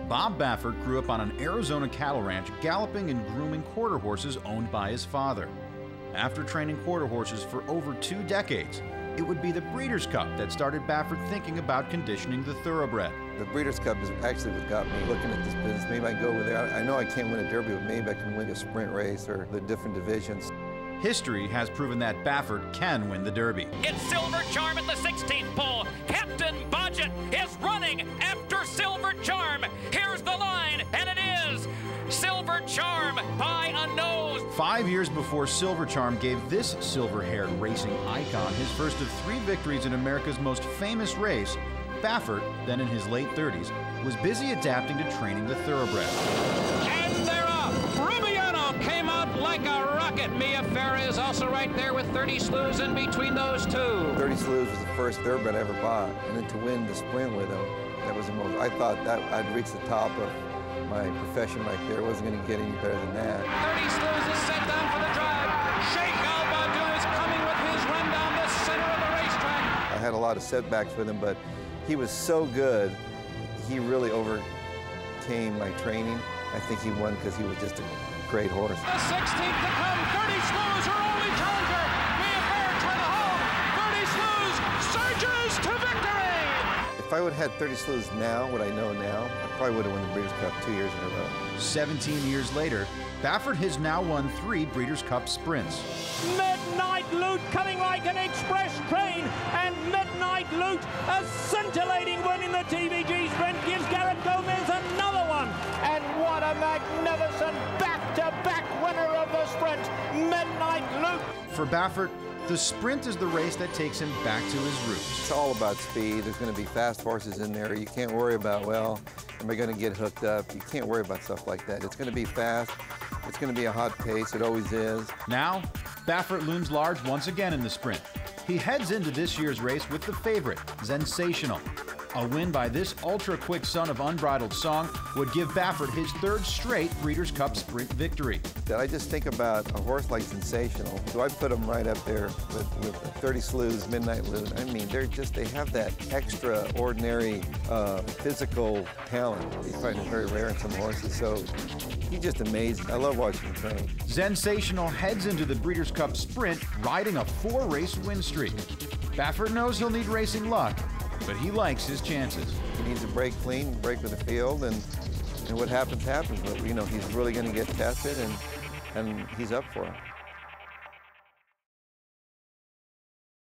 Bob Baffert grew up on an Arizona cattle ranch, galloping and grooming quarter horses owned by his father. After training quarter horses for over 2 decades, it would be the Breeders' Cup that started Baffert thinking about conditioning the thoroughbred. The Breeders' Cup is actually what got me looking at this business. Maybe I can go over there. I know I can't win a Derby, but maybe I can win a sprint race or the different divisions. History has proven that Baffert can win the Derby. It's Silver Charm at the 16th pole. Captain Budget is running after Silver Charm. Here's the line, and it is Silver Charm by a nose. 5 years before Silver Charm gave this silver-haired racing icon his first of 3 victories in America's most famous race, Baffert, then in his late 30s, was busy adapting to training the thoroughbred. And they're off. Rubiano came out like a rocket. Mia Farah is also right there with 30 Slews in between those two. 30 Slews was the first thoroughbred I ever bought, and then to win the sprint with him, that was the most. I thought that I'd reach the top of my profession right there. It wasn't going to get any better than that. 30 Slews is set down for the drive. Sheikh Al-Badu is coming with his run down the center of the racetrack. I had a lot of setbacks with him, but he was so good. He really overcame my training. I think he won because he was just a great horse. The 16th to come. 30 Slews, her only challenger. Mia Farah trying to hold. 30 Slews surges to victory. If I would have had 30 Slews now, what I know now, I probably would have won the Breeders' Cup 2 years in a row. 17 years later, Baffert has now won 3 Breeders' Cup sprints. Midnight Loot coming like an express train, and Midnight Loot, a scintillating win in the TVG sprint, gives Garrett Gomez another one. And what a magnificent back-to-back winner of the sprint, Midnight Loot. For Baffert, the sprint is the race that takes him back to his roots. It's all about speed. There's going to be fast horses in there. You can't worry about, well, am I going to get hooked up? You can't worry about stuff like that. It's going to be fast. It's going to be a hot pace. It always is. Now, Baffert looms large once again in the sprint. He heads into this year's race with the favorite, Sensational. A win by this ultra-quick son of unbridled song would give Baffert his 3rd straight Breeders' Cup sprint victory. I just think about a horse like Sensational. Do I put him right up there with 30 Slews, Midnight Loot? I mean, they have that extraordinary physical talent. You find it very rare in some horses, so he's just amazing. I love watching him train. Sensational heads into the Breeders' Cup sprint riding a 4-race win streak. Baffert knows he'll need racing luck, but he likes his chances. He needs to break clean, break with the field, and what happens, happens. But, you know, he's really going to get tested, and he's up for it.